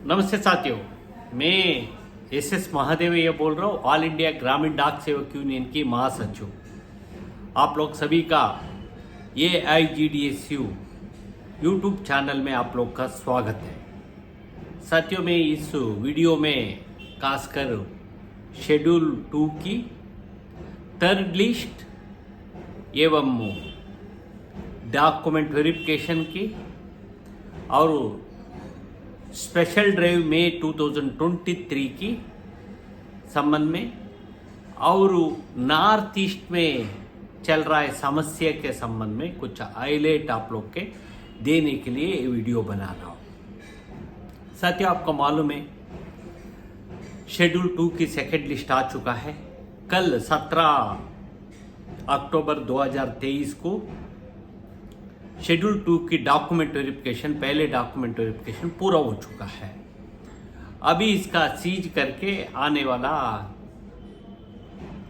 नमस्ते साथियों, मैं एस महादेव ये बोल रहा हूँ, ऑल इंडिया ग्रामीण डाक सेवक यूनियन की महासचिव। आप लोग सभी का AIGDSU यूट्यूब चैनल में आप लोग का स्वागत है। साथियों, मैं इस वीडियो में खासकर शेड्यूल 2 की थर्ड लिस्ट एवं डॉक्यूमेंट वेरिफिकेशन की और स्पेशल ड्राइव में 2023 की संबंध में और नॉर्थ ईस्ट में चल रहा है समस्या के संबंध में कुछ हाईलाइट आप लोग के देने के लिए ये वीडियो बना रहा हूँ। साथियों, आपको मालूम है शेड्यूल 2 की सेकेंड लिस्ट आ चुका है। कल 17 अक्टूबर 2023 को शेड्यूल 2 की डॉक्यूमेंट वेरिफिकेशन, पहले डॉक्यूमेंट वेरिफिकेशन पूरा हो चुका है। अभी इसका सीज करके आने वाला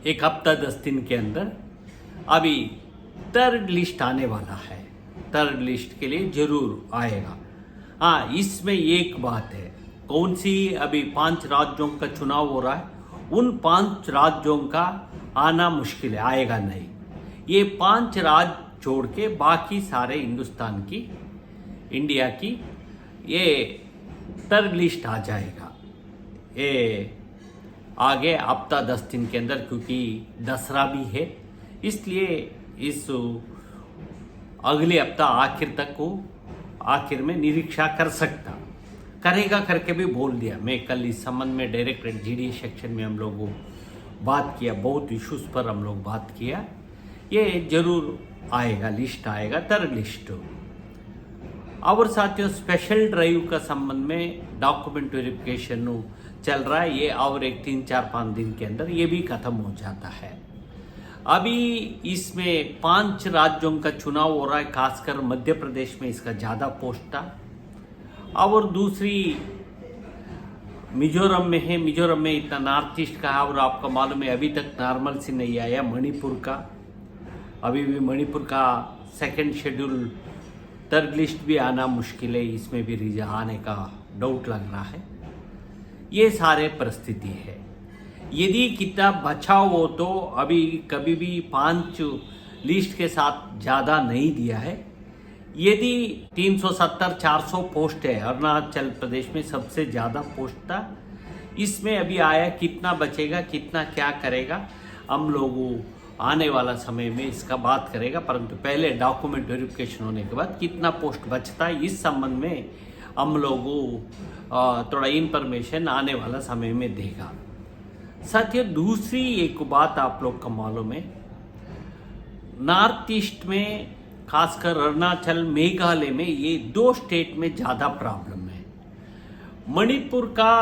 एक हफ्ता 10 दिन के अंदर अभी थर्ड लिस्ट आने वाला है। थर्ड लिस्ट के लिए जरूर आएगा। हाँ, इसमें एक बात है, कौन सी, अभी 5 राज्यों का चुनाव हो रहा है, उन 5 राज्यों का आना मुश्किल है, आएगा नहीं। ये 5 राज्य छोड़ के बाकी सारे हिंदुस्तान की, इंडिया की ये थर्ड लिस्ट आ जाएगा। ये आगे हफ्ता 10 दिन के अंदर, क्योंकि दसरा भी है, इसलिए इस अगले हफ्ता आखिर तक को आखिर में निरीक्षा कर सकता करेगा करके भी बोल दिया। मैं कल इस संबंध में डायरेक्टरेट GD सेक्शन में हम लोगों बात किया, बहुत इश्यूज पर हम लोग बात किया। ये जरूर आएगा, लिस्ट आएगा, थर्ड लिस्ट। और साथियों, स्पेशल ड्राइव का संबंध में डॉक्यूमेंट वेरिफिकेशन चल रहा है, ये और एक 3-4-5 दिन के अंदर ये भी खत्म हो जाता है। अभी इसमें 5 राज्यों का चुनाव हो रहा है, खासकर मध्य प्रदेश में इसका ज़्यादा पोस्ट था, और दूसरी मिजोरम में है। मिजोरम में इतना नॉर्थ ईस्ट का है, और आपका मालूम है अभी तक नॉर्मल से नहीं आया मणिपुर का। अभी भी मणिपुर का सेकंड शेड्यूल थर्ड लिस्ट भी आना मुश्किल है, इसमें भी आने का डाउट लग रहा है। ये सारे परिस्थिति है। यदि कितना बचाव हो तो अभी कभी भी 5 लिस्ट के साथ ज़्यादा नहीं दिया है। यदि 370-400 पोस्ट है, अरुणाचल प्रदेश में सबसे ज़्यादा पोस्ट था, इसमें अभी आया कितना बचेगा, कितना क्या करेगा, हम लोगों आने वाला समय में इसका बात करेगा। परंतु पहले डॉक्यूमेंट वेरिफिकेशन होने के बाद कितना पोस्ट बचता है, इस संबंध में हम लोगों थोड़ा इंफॉर्मेशन आने वाला समय में देगा। साथियों, दूसरी एक बात आप लोग का मालूम है, नॉर्थ ईस्ट में खासकर अरुणाचल, मेघालय में ये 2 स्टेट में ज़्यादा प्रॉब्लम है। मणिपुर का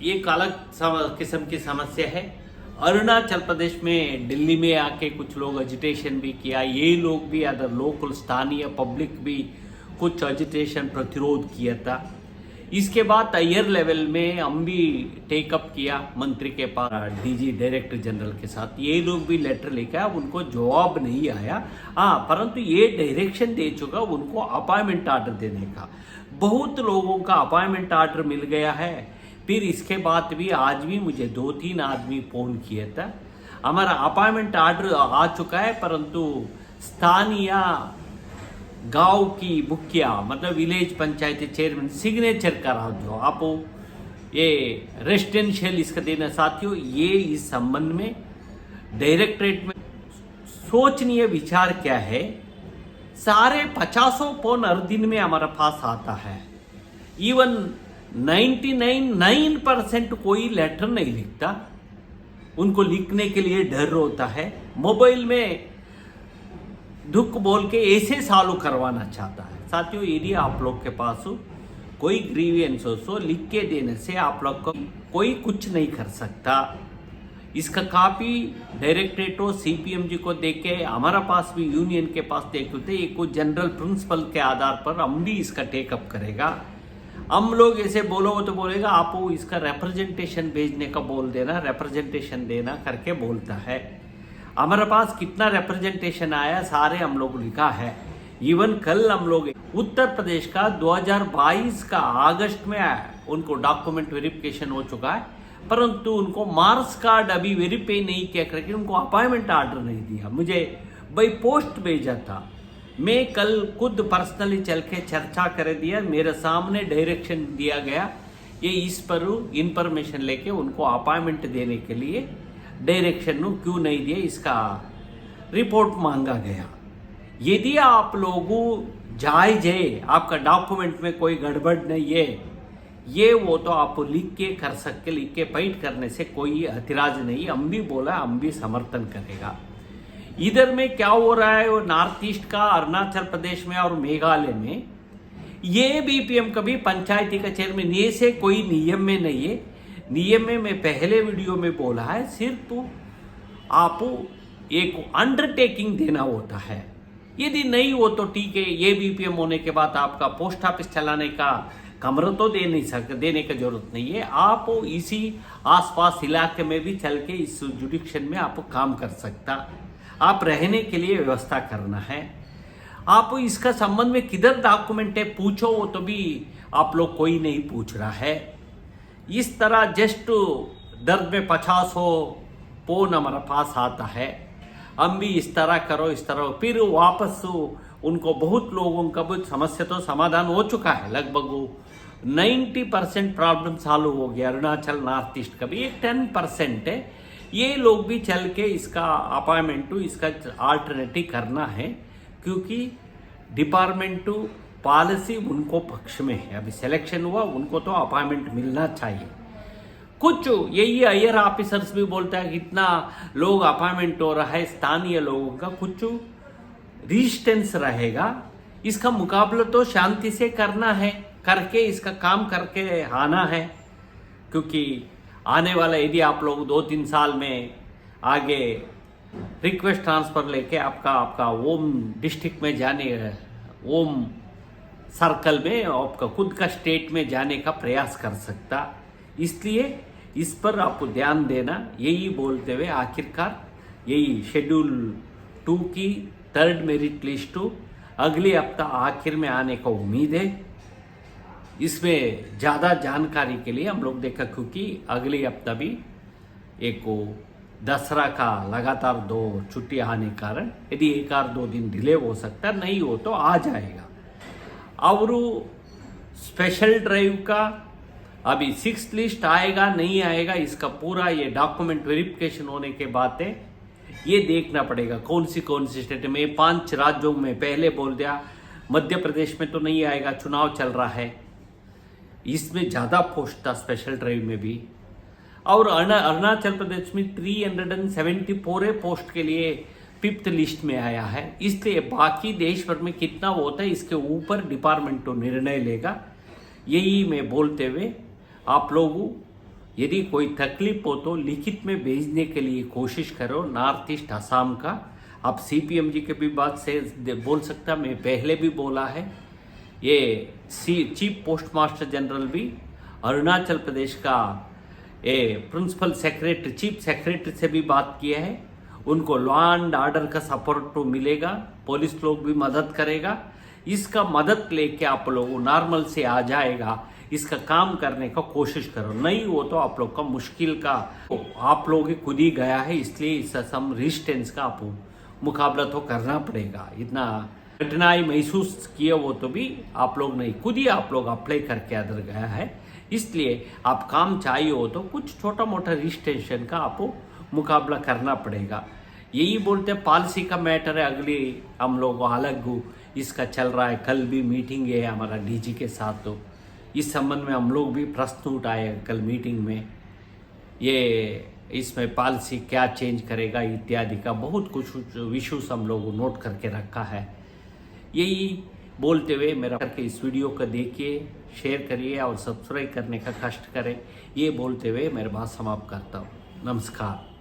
एक अलग किस्म की समस्या है। अरुणाचल प्रदेश में दिल्ली में आके कुछ लोग एजिटेशन भी किया, ये लोग भी, अदर लोकल स्थानीय पब्लिक भी कुछ एजिटेशन प्रतिरोध किया था। इसके बाद हायर लेवल में हम भी टेकअप किया मंत्री के पास, DG डायरेक्टर जनरल के साथ, ये लोग भी लेटर लेकर आया, उनको जवाब नहीं आया। हाँ, परंतु ये डायरेक्शन दे चुका उनको अपॉइंटमेंट आर्डर देने का। बहुत लोगों का अपॉइंटमेंट आर्डर मिल गया है। फिर इसके बाद भी आज भी मुझे 2-3 आदमी फोन किया था, हमारा अपॉइंटमेंट आर्डर आ चुका है, परंतु स्थानीय गांव की मुखिया, मतलब विलेज पंचायत चेयरमैन सिग्नेचर करा दो आप, ये रेजिडेंशियल इसका देना। साथियों, ये इस संबंध में डायरेक्टरेट में सोचनीय विचार क्या है। सारे 50 फोन हर दिन में हमारे पास आता है। इवन 99% कोई लेटर नहीं लिखता, उनको लिखने के लिए डर होता है। मोबाइल में दुख बोल के ऐसे चालू करवाना चाहता है। साथियों, यदि आप लोग के पास कोई ग्रीवियंस हो, लिख के देने से आप लोग को कोई कुछ नहीं कर सकता। इसका कॉपी डायरेक्टरेट हो, CPM को दे के हमारा पास भी, यूनियन के पास देखते, एक जनरल प्रिंसिपल के आधार पर हम भी इसका टेकअप करेगा। हम लोग ऐसे बोलो तो बोलेगा आप इसका रिप्रेजेंटेशन भेजने का बोल देना, रिप्रेजेंटेशन देना करके बोलता है। हमारे पास कितना रिप्रेजेंटेशन आया सारे हम लोग लिखा है। इवन कल हम लोग उत्तर प्रदेश का 2022 का अगस्त में उनको डॉक्यूमेंट वेरिफिकेशन हो चुका है, परंतु उनको मार्क्स कार्ड अभी वेरीफाई नहीं किया करके उनको अपॉइंटमेंट ऑर्डर नहीं दिया। मुझे बाई पोस्ट भेजा था। मैं कल खुद पर्सनली चल के चर्चा कर दिया, मेरे सामने डायरेक्शन दिया गया, ये इस पर इंफॉर्मेशन लेके उनको अपॉइंटमेंट देने के लिए डायरेक्शन क्यों नहीं दिया, इसका रिपोर्ट मांगा गया। यदि आप लोगों जायज है, आपका डॉक्यूमेंट में कोई गड़बड़ नहीं है, ये वो तो आप लिख के कर सकते, लिख के फाइट करने से कोई ऐतराज नहीं। हम भी बोला, हम भी समर्थन करेगा। इधर में क्या हो रहा है, वो नॉर्थ ईस्ट का अरुणाचल प्रदेश में और मेघालय में ये बीपीएम कभी पंचायती का चेयरमैन ये से कोई नियम में नहीं है। नियम में मैं पहले वीडियो में बोला है, सिर्फ आप एक अंडरटेकिंग देना होता है। यदि नहीं हो तो ठीक है, ये बीपीएम होने के बाद आपका पोस्ट ऑफिस चलाने का कमरा तो दे नहीं सकते, देने की जरूरत नहीं है। आप इसी आसपास इलाके में भी चल के इस जुडिक्शन में आप काम कर सकता, आप रहने के लिए व्यवस्था करना है। आप इसका संबंध में किधर डॉक्यूमेंट है पूछो, वो तो भी आप लोग कोई नहीं पूछ रहा है। इस तरह जस्ट दर्द में 50 हो फोन हमारा पास आता है, हम भी इस तरह करो, इस तरह, फिर वापस उनको बहुत लोगों का बहुत समस्या तो समाधान हो चुका है। लगभग 90% प्रॉब्लम सॉल्व हो गया। अरुणाचल नॉर्थ ईस्ट का भी एक 10% है, ये लोग भी चल के इसका अपॉइंटमेंट इसका अल्टरनेटिव करना है, क्योंकि डिपार्टमेंट पॉलिसी उनको पक्ष में है। अभी सिलेक्शन हुआ, उनको तो अपॉइंटमेंट मिलना चाहिए। कुछ यही हायर ऑफिसर्स भी बोलता है कि इतना लोग अपॉइंटमेंट हो रहा है, स्थानीय लोगों का कुछ रेजिस्टेंस रहेगा। इसका मुकाबला तो शांति से करना है, करके इसका काम करके आना है, क्योंकि आने वाला यदि आप लोग 2-3 साल में आगे रिक्वेस्ट ट्रांसफर लेके आपका ओम डिस्ट्रिक्ट में जाने, ओम सर्कल में आपका खुद का स्टेट में जाने का प्रयास कर सकता, इसलिए इस पर आपको ध्यान देना। यही बोलते हुए आखिरकार यही शेड्यूल 2 की 3rd मेरिट लिस्ट अगले हफ्ता आखिर में आने का उम्मीद है। इसमें ज़्यादा जानकारी के लिए हम लोग देखा, क्योंकि अगले हफ्ता भी एक दसरा का लगातार 2 छुट्टी आने के कारण यदि 1-2 दिन डिले हो सकता, नहीं हो तो आ जाएगा। और स्पेशल ड्राइव का अभी 6th लिस्ट आएगा नहीं आएगा, इसका पूरा ये डॉक्यूमेंट वेरिफिकेशन होने के बाद है, ये देखना पड़ेगा कौन सी स्टेट में। 5 राज्यों में पहले बोल दिया, मध्य प्रदेश में तो नहीं आएगा, चुनाव चल रहा है, इसमें ज़्यादा पोस्ट था स्पेशल ड्राइव में भी। और अरुणाचल प्रदेश में 374 पोस्ट के लिए 5th लिस्ट में आया है, इसलिए बाकी देश भर में कितना होता है इसके ऊपर डिपार्टमेंट तो निर्णय लेगा। यही मैं बोलते हुए आप लोगों यदि कोई तकलीफ हो तो लिखित में भेजने के लिए कोशिश करो। नॉर्थ ईस्ट असम का आप CPMG के भी बात से बोल सकता, मैं पहले भी बोला है, ये चीफ पोस्ट मास्टर जनरल भी अरुणाचल प्रदेश का प्रिंसिपल सेक्रेटरी, चीफ सेक्रेटरी से भी बात किया है, उनको लॉ एंड ऑर्डर का सपोर्ट तो मिलेगा, पुलिस लोग भी मदद करेगा। इसका मदद लेके आप लोग नॉर्मल से आ जाएगा, इसका काम करने का कोशिश करो, नहीं हो तो आप लोग का मुश्किल का आप लोग खुद ही गया है, इसलिए इस सम रेजिस्टेंस का आप मुकाबला तो करना पड़ेगा। इतना कठिनाई महसूस किए वो तो भी आप लोग नहीं, खुद ही आप लोग अप्लाई करके अंदर गया है, इसलिए आप काम चाहिए हो तो कुछ छोटा मोटा रजिस्ट्रेशन का आपको मुकाबला करना पड़ेगा। यही बोलते हैं पॉलिसी का मैटर है, अगली हम लोग अलग इसका चल रहा है। कल भी मीटिंग है हमारा DG के साथ, तो इस संबंध में हम लोग भी प्रश्न उठाए कल मीटिंग में, ये इसमें पॉलिसी क्या चेंज करेगा इत्यादि का बहुत कुछ इश्यूज हम लोग नोट करके रखा है। यही बोलते हुए मेरा करके इस वीडियो को देखिए, शेयर करिए और सब्सक्राइब करने का कष्ट करें, ये बोलते हुए मेरे बात समाप्त करता हूँ। नमस्कार।